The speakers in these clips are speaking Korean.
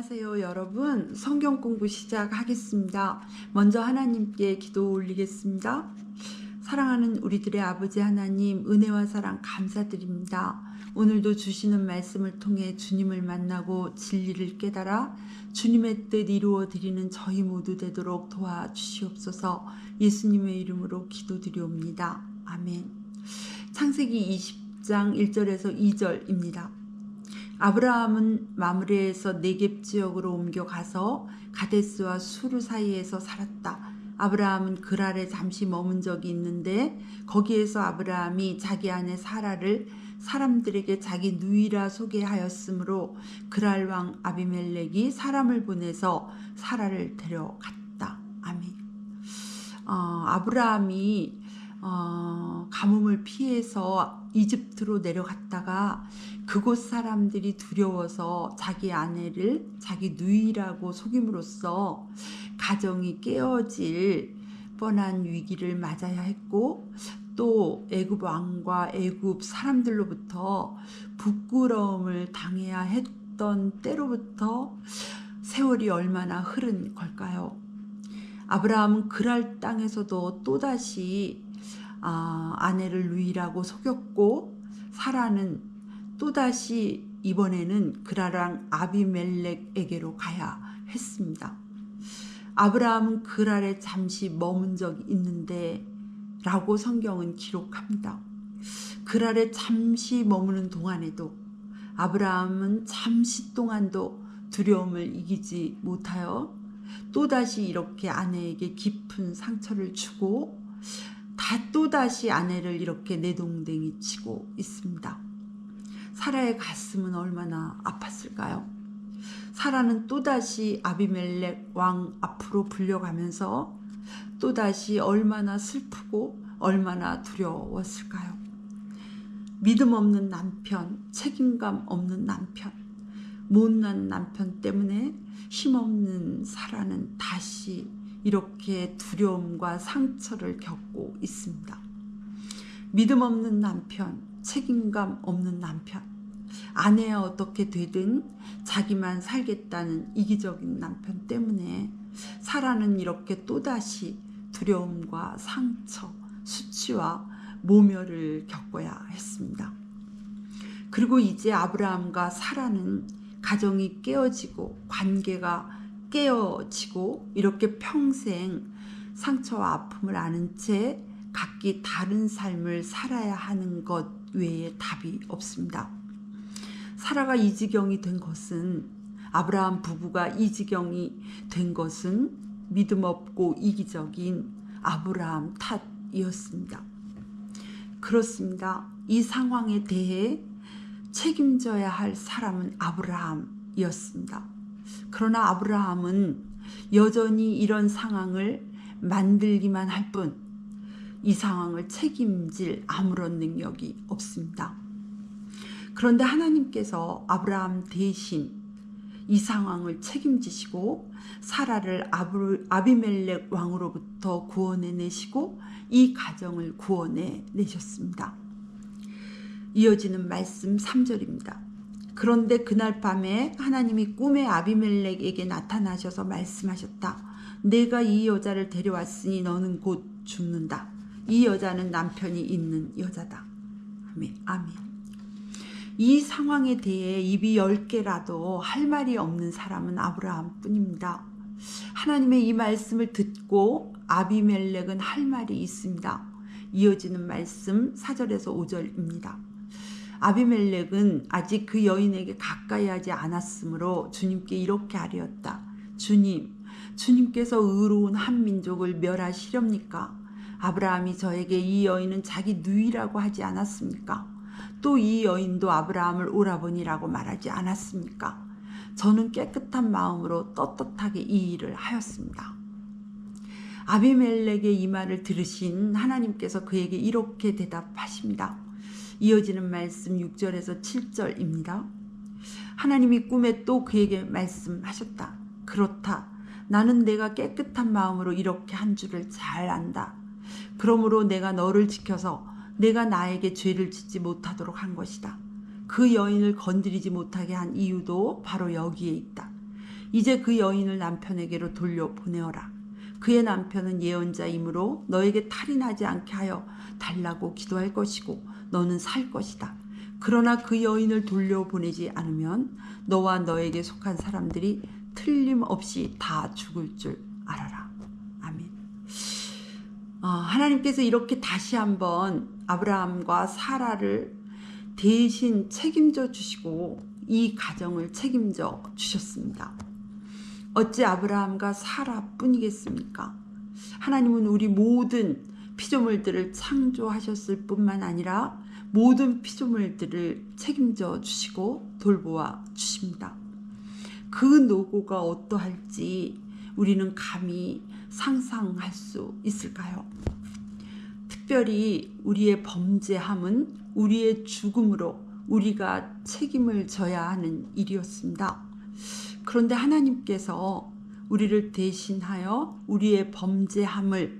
안녕하세요, 여러분. 성경 공부 시작하겠습니다. 먼저 하나님께 기도 올리겠습니다. 사랑하는 우리들의 아버지 하나님, 은혜와 사랑 감사드립니다. 오늘도 주시는 말씀을 통해 주님을 만나고 진리를 깨달아 주님의 뜻 이루어 드리는 저희 모두 되도록 도와주시옵소서. 예수님의 이름으로 기도드리옵니다. 아멘. 창세기 20장 1절에서 2절입니다. 아브라함은 마므레에서 네겝 지역으로 옮겨가서 가데스와 수르 사이에서 살았다. 아브라함은 그랄에 잠시 머문 적이 있는데 거기에서 아브라함이 자기 아내 사라를 사람들에게 자기 누이라 소개하였으므로 그랄 왕 아비멜렉이 사람을 보내서 사라를 데려갔다. 아멘. 아브라함이 가뭄을 피해서 이집트로 내려갔다가 그곳 사람들이 두려워서 자기 아내를 자기 누이라고 속임으로써 가정이 깨어질 뻔한 위기를 맞아야 했고, 또 애굽 왕과 애굽 사람들로부터 부끄러움을 당해야 했던 때로부터 세월이 얼마나 흐른 걸까요? 아브라함은 그랄 땅에서도 또다시 아내를 누이라고 속였고, 사라는 또다시 이번에는 그랄왕 아비멜렉에게로 가야 했습니다. 아브라함은 그랄에 잠시 머문 적이 있는데 라고 성경은 기록합니다. 그랄에 잠시 머무는 동안에도 아브라함은 잠시 동안도 두려움을 이기지 못하여 또다시 이렇게 아내에게 깊은 상처를 주고 또다시 아내를 이렇게 내동댕이 치고 있습니다. 사라의 가슴은 얼마나 아팠을까요? 사라는 또다시 아비멜렉 왕 앞으로 불려가면서 또다시 얼마나 슬프고 얼마나 두려웠을까요? 믿음 없는 남편, 책임감 없는 남편, 못난 남편 때문에 힘없는 사라는 다시 이렇게 두려움과 상처를 겪고 있습니다. 믿음 없는 남편, 책임감 없는 남편, 아내야 어떻게 되든 자기만 살겠다는 이기적인 남편 때문에 사라는 이렇게 또다시 두려움과 상처, 수치와 모멸을 겪어야 했습니다. 그리고 이제 아브라함과 사라는 가정이 깨어지고 관계가 깨어지고 이렇게 평생 상처와 아픔을 아는 채 각기 다른 삶을 살아야 하는 것 외에 답이 없습니다. 사라가 이 지경이 된 것은, 아브라함 부부가 이 지경이 된 것은 믿음 없고 이기적인 아브라함 탓이었습니다. 그렇습니다. 이 상황에 대해 책임져야 할 사람은 아브라함이었습니다. 그러나 아브라함은 여전히 이런 상황을 만들기만 할 뿐 이 상황을 책임질 아무런 능력이 없습니다. 그런데 하나님께서 아브라함 대신 이 상황을 책임지시고 사라를 아비멜렉 왕으로부터 구원해 내시고 이 가정을 구원해 내셨습니다. 이어지는 말씀 3절입니다. 그런데 그날 밤에 하나님이 꿈에 아비멜렉에게 나타나셔서 말씀하셨다. 내가 이 여자를 데려왔으니 너는 곧 죽는다. 이 여자는 남편이 있는 여자다. 아멘. 이 상황에 대해 입이 10개라도 할 말이 없는 사람은 아브라함 뿐입니다. 하나님의 이 말씀을 듣고 아비멜렉은 할 말이 있습니다. 이어지는 말씀 4절에서 5절입니다. 아비멜렉은 아직 그 여인에게 가까이 하지 않았으므로 주님께 이렇게 아뢰었다. 주님께서 의로운 한 민족을 멸하시렵니까? 아브라함이 저에게 이 여인은 자기 누이라고 하지 않았습니까? 또 이 여인도 아브라함을 오라버니라고 말하지 않았습니까? 저는 깨끗한 마음으로 떳떳하게 이 일을 하였습니다. 아비멜렉의 이 말을 들으신 하나님께서 그에게 이렇게 대답하십니다. 이어지는 말씀 6절에서 7절입니다. 하나님이 꿈에 또 그에게 말씀하셨다. 그렇다. 나는 내가 깨끗한 마음으로 이렇게 한 줄을 잘 안다. 그러므로 내가 너를 지켜서 내가 나에게 죄를 짓지 못하도록 한 것이다. 그 여인을 건드리지 못하게 한 이유도 바로 여기에 있다. 이제 그 여인을 남편에게로 돌려보내어라. 그의 남편은 예언자이므로 너에게 탈이 나지 않게 하여 달라고 기도할 것이고 너는 살 것이다. 그러나 그 여인을 돌려보내지 않으면 너와 너에게 속한 사람들이 틀림없이 다 죽을 줄 알아라. 아멘. 하나님께서 이렇게 다시 한번 아브라함과 사라를 대신 책임져 주시고 이 가정을 책임져 주셨습니다. 어찌 아브라함과 사라뿐이겠습니까? 하나님은 우리 모든 피조물들을 창조하셨을 뿐만 아니라 모든 피조물들을 책임져 주시고 돌보아 주십니다. 그 노고가 어떠할지 우리는 감히 상상할 수 있을까요? 특별히 우리의 범죄함은 우리의 죽음으로 우리가 책임을 져야 하는 일이었습니다. 그런데 하나님께서 우리를 대신하여 우리의 범죄함을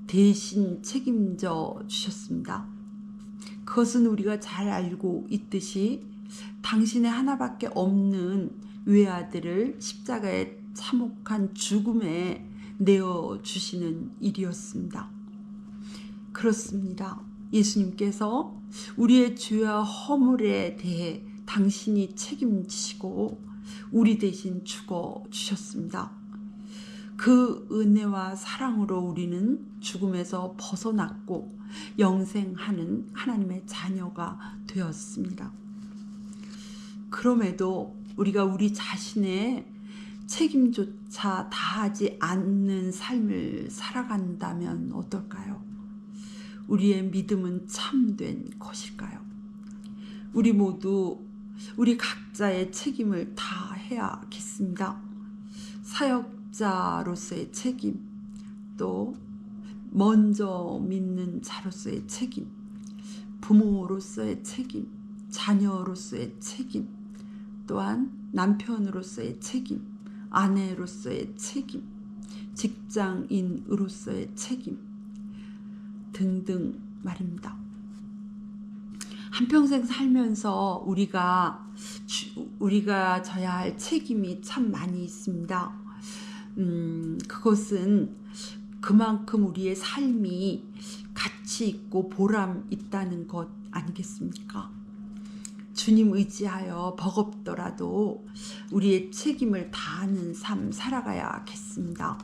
대신 책임져 주셨습니다. 그것은 우리가 잘 알고 있듯이 당신의 하나밖에 없는 외아들을 십자가에 참혹한 죽음에 내어주시는 일이었습니다. 그렇습니다. 예수님께서 우리의 죄와 허물에 대해 당신이 책임지시고 우리 대신 죽어주셨습니다. 그 은혜와 사랑으로 우리는 죽음에서 벗어났고 영생하는 하나님의 자녀가 되었습니다. 그럼에도 우리가 우리 자신의 책임조차 다하지 않는 삶을 살아간다면 어떨까요? 우리의 믿음은 참된 것일까요? 우리 모두 우리 각자의 책임을 다해야겠습니다. 사역자로서의 책임, 또 먼저 믿는 자로서의 책임, 부모로서의 책임, 자녀로서의 책임, 또한 남편으로서의 책임, 아내로서의 책임, 직장인으로서의 책임 등등 말입니다. 한평생 살면서 우리가 져야 할 책임이 참 많이 있습니다. 그것은 그만큼 우리의 삶이 가치 있고 보람 있다는 것 아니겠습니까? 주님 의지하여 버겁더라도 우리의 책임을 다하는 삶 살아가야겠습니다.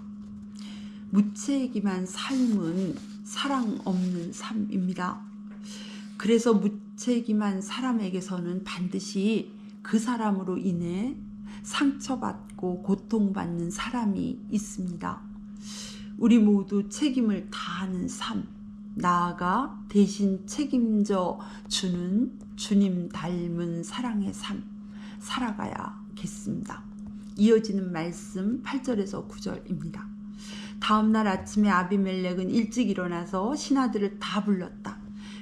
무책임한 삶은 사랑 없는 삶입니다. 그래서 무책임한 사람에게서는 반드시 그 사람으로 인해 상처받고 고통받는 사람이 있습니다. 우리 모두 책임을 다하는 삶, 나아가 대신 책임져 주는 주님 닮은 사랑의 삶 살아가야겠습니다. 이어지는 말씀 8절에서 9절입니다. 다음날 아침에 아비멜렉은 일찍 일어나서 신하들을 다 불렀다.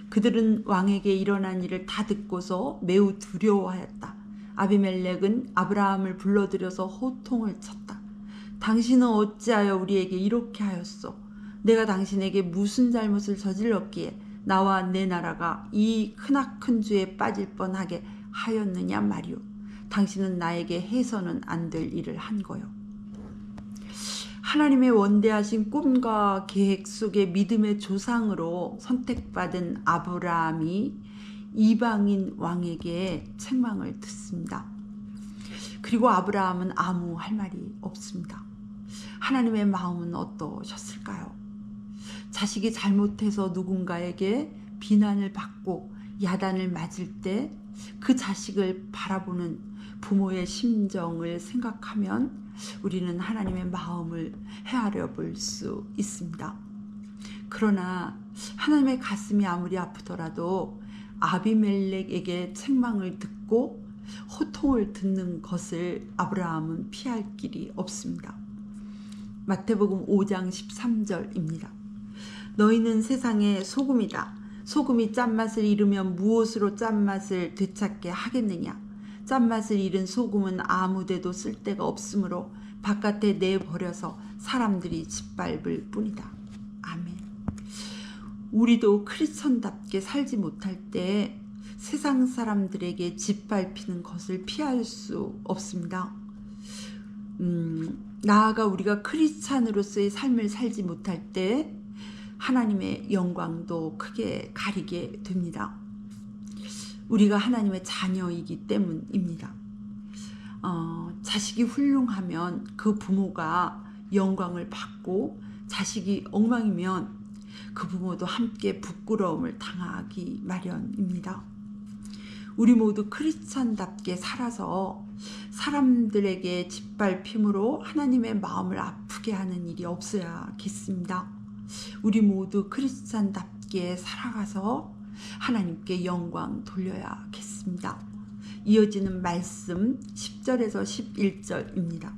그들은 왕에게 일어난 일을 다 듣고서 매우 두려워하였다. 아비멜렉은 아브라함을 불러들여서 호통을 쳤다. 당신은 어찌하여 우리에게 이렇게 하였소? 내가 당신에게 무슨 잘못을 저질렀기에 나와 내 나라가 이 크나큰 죄에 빠질 뻔하게 하였느냐 말이오. 당신은 나에게 해서는 안 될 일을 한 거요. 하나님의 원대하신 꿈과 계획 속에 믿음의 조상으로 선택받은 아브라함이 이방인 왕에게 책망을 듣습니다. 그리고 아브라함은 아무 할 말이 없습니다. 하나님의 마음은 어떠셨을까요? 자식이 잘못해서 누군가에게 비난을 받고 야단을 맞을 때 그 자식을 바라보는 부모의 심정을 생각하면 우리는 하나님의 마음을 헤아려 볼 수 있습니다. 그러나 하나님의 가슴이 아무리 아프더라도 아비멜렉에게 책망을 듣고 호통을 듣는 것을 아브라함은 피할 길이 없습니다. 마태복음 5장 13절입니다. 너희는 세상의 소금이다. 소금이 짠맛을 잃으면 무엇으로 짠맛을 되찾게 하겠느냐? 짠맛을 잃은 소금은 아무데도 쓸데가 없으므로 바깥에 내버려서 사람들이 짓밟을 뿐이다. 아멘. 우리도 크리스천답게 살지 못할 때 세상 사람들에게 짓밟히는 것을 피할 수 없습니다. 나아가 우리가 크리스찬으로서의 삶을 살지 못할 때 하나님의 영광도 크게 가리게 됩니다. 우리가 하나님의 자녀이기 때문입니다. 자식이 훌륭하면 그 부모가 영광을 받고, 자식이 엉망이면 그 부모도 함께 부끄러움을 당하기 마련입니다. 우리 모두 크리스찬답게 살아서 사람들에게 짓밟힘으로 하나님의 마음을 아프게 하는 일이 없어야겠습니다. 우리 모두 크리스찬답게 살아가서 하나님께 영광 돌려야겠습니다. 이어지는 말씀 10절에서 11절입니다.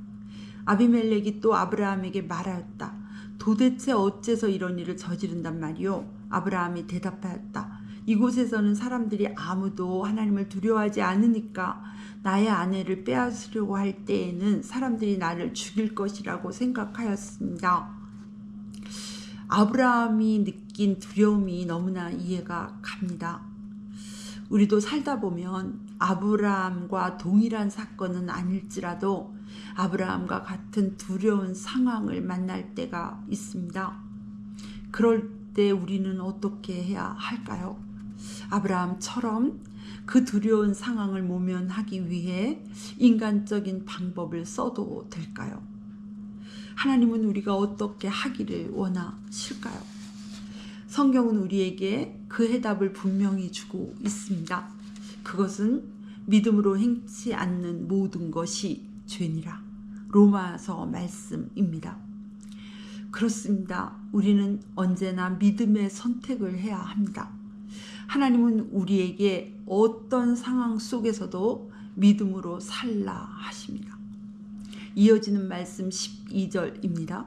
아비멜렉이 또 아브라함에게 말하였다. 도대체 어째서 이런 일을 저지른단 말이오? 아브라함이 대답하였다. 이곳에서는 사람들이 아무도 하나님을 두려워하지 않으니까 나의 아내를 빼앗으려고 할 때에는 사람들이 나를 죽일 것이라고 생각하였습니다. 아브라함이 느낀 두려움이 너무나 이해가 갑니다. 우리도 살다 보면 아브라함과 동일한 사건은 아닐지라도 아브라함과 같은 두려운 상황을 만날 때가 있습니다. 그럴 때 우리는 어떻게 해야 할까요? 아브라함처럼 그 두려운 상황을 모면하기 위해 인간적인 방법을 써도 될까요? 하나님은 우리가 어떻게 하기를 원하실까요? 성경은 우리에게 그 해답을 분명히 주고 있습니다. 그것은 믿음으로 행치 않는 모든 것이 죄니라. 로마서 말씀입니다. 그렇습니다. 우리는 언제나 믿음의 선택을 해야 합니다. 하나님은 우리에게 어떤 상황 속에서도 믿음으로 살라 하십니다. 이어지는 말씀 12절입니다.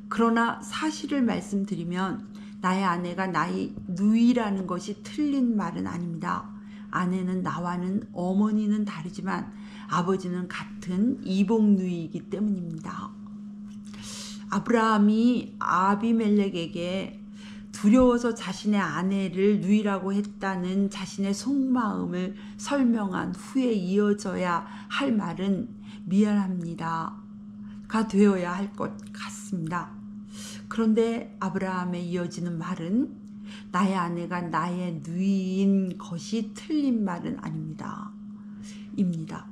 그러나 사실을 말씀드리면 나의 아내가 나의 누이라는 것이 틀린 말은 아닙니다. 아내는 나와는 어머니는 다르지만 아버지는 같은 이복누이이기 때문입니다. 아브라함이 아비멜렉에게 두려워서 자신의 아내를 누이라고 했다는 자신의 속마음을 설명한 후에 이어져야 할 말은 미안합니다가 되어야 할 것 같습니다. 그런데 아브라함에 이어지는 말은 나의 아내가 나의 누이인 것이 틀린 말은 아닙니다. 입니다.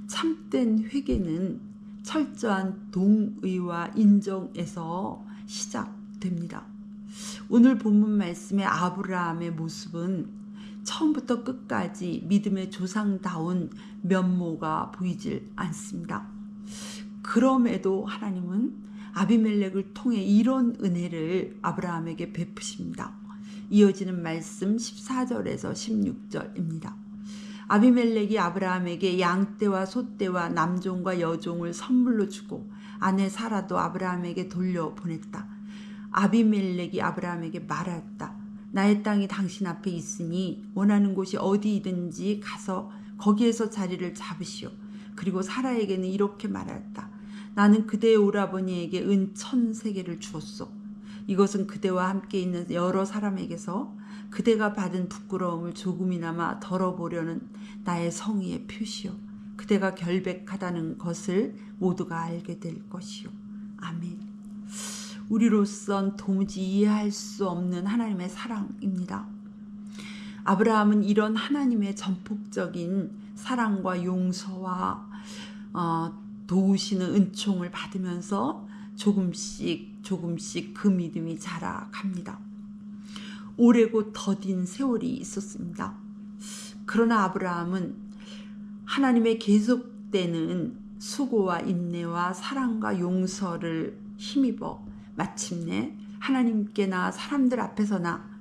참된 회개는 철저한 동의와 인정에서 시작됩니다. 오늘 본문 말씀의 아브라함의 모습은 처음부터 끝까지 믿음의 조상다운 면모가 보이질 않습니다. 그럼에도 하나님은 아비멜렉을 통해 이런 은혜를 아브라함에게 베푸십니다. 이어지는 말씀 14절에서 16절입니다. 아비멜렉이 아브라함에게 양떼와 소떼와 남종과 여종을 선물로 주고 아내 사라도 아브라함에게 돌려보냈다. 아비멜렉이 아브라함에게 말하였다. 나의 땅이 당신 앞에 있으니 원하는 곳이 어디이든지 가서 거기에서 자리를 잡으시오. 그리고 사라에게는 이렇게 말하였다. 나는 그대의 오라버니에게 은 1,000세겔을 주었소. 이것은 그대와 함께 있는 여러 사람에게서 그대가 받은 부끄러움을 조금이나마 덜어보려는 나의 성의의 표시요. 그대가 결백하다는 것을 모두가 알게 될 것이요. 아멘. 우리로선 도무지 이해할 수 없는 하나님의 사랑입니다. 아브라함은 이런 하나님의 전폭적인 사랑과 용서와 도우시는 은총을 받으면서 조금씩 그 믿음이 자라갑니다. 오래고 더딘 세월이 있었습니다. 그러나 아브라함은 하나님의 계속되는 수고와 인내와 사랑과 용서를 힘입어 마침내 하나님께나 사람들 앞에서나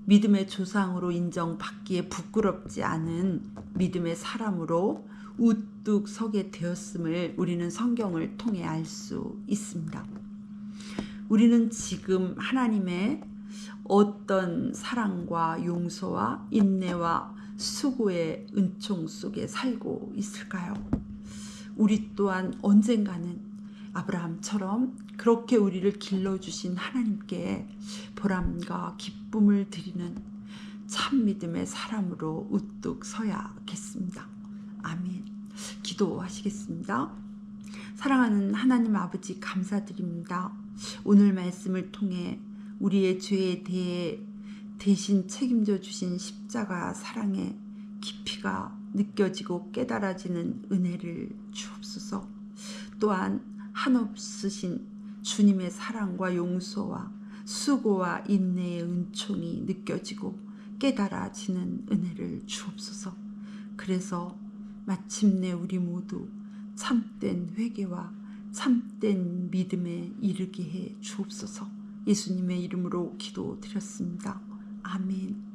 믿음의 조상으로 인정받기에 부끄럽지 않은 믿음의 사람으로 우뚝 서게 되었음을 우리는 성경을 통해 알 수 있습니다. 우리는 지금 하나님의 어떤 사랑과 용서와 인내와 수고의 은총 속에 살고 있을까요? 우리 또한 언젠가는 아브라함처럼 그렇게 우리를 길러주신 하나님께 보람과 기쁨을 드리는 참 믿음의 사람으로 우뚝 서야겠습니다. 아멘. 기도하시겠습니다. 사랑하는 하나님 아버지 감사드립니다. 오늘 말씀을 통해 우리의 죄에 대해 대신 책임져 주신 십자가 사랑의 깊이가 느껴지고 깨달아지는 은혜를 주옵소서. 또한 한없으신 주님의 사랑과 용서와 수고와 인내의 은총이 느껴지고 깨달아지는 은혜를 주옵소서. 그래서 마침내 우리 모두 참된 회개와 참된 믿음에 이르게 해 주옵소서. 예수님의 이름으로 기도드렸습니다. 아멘.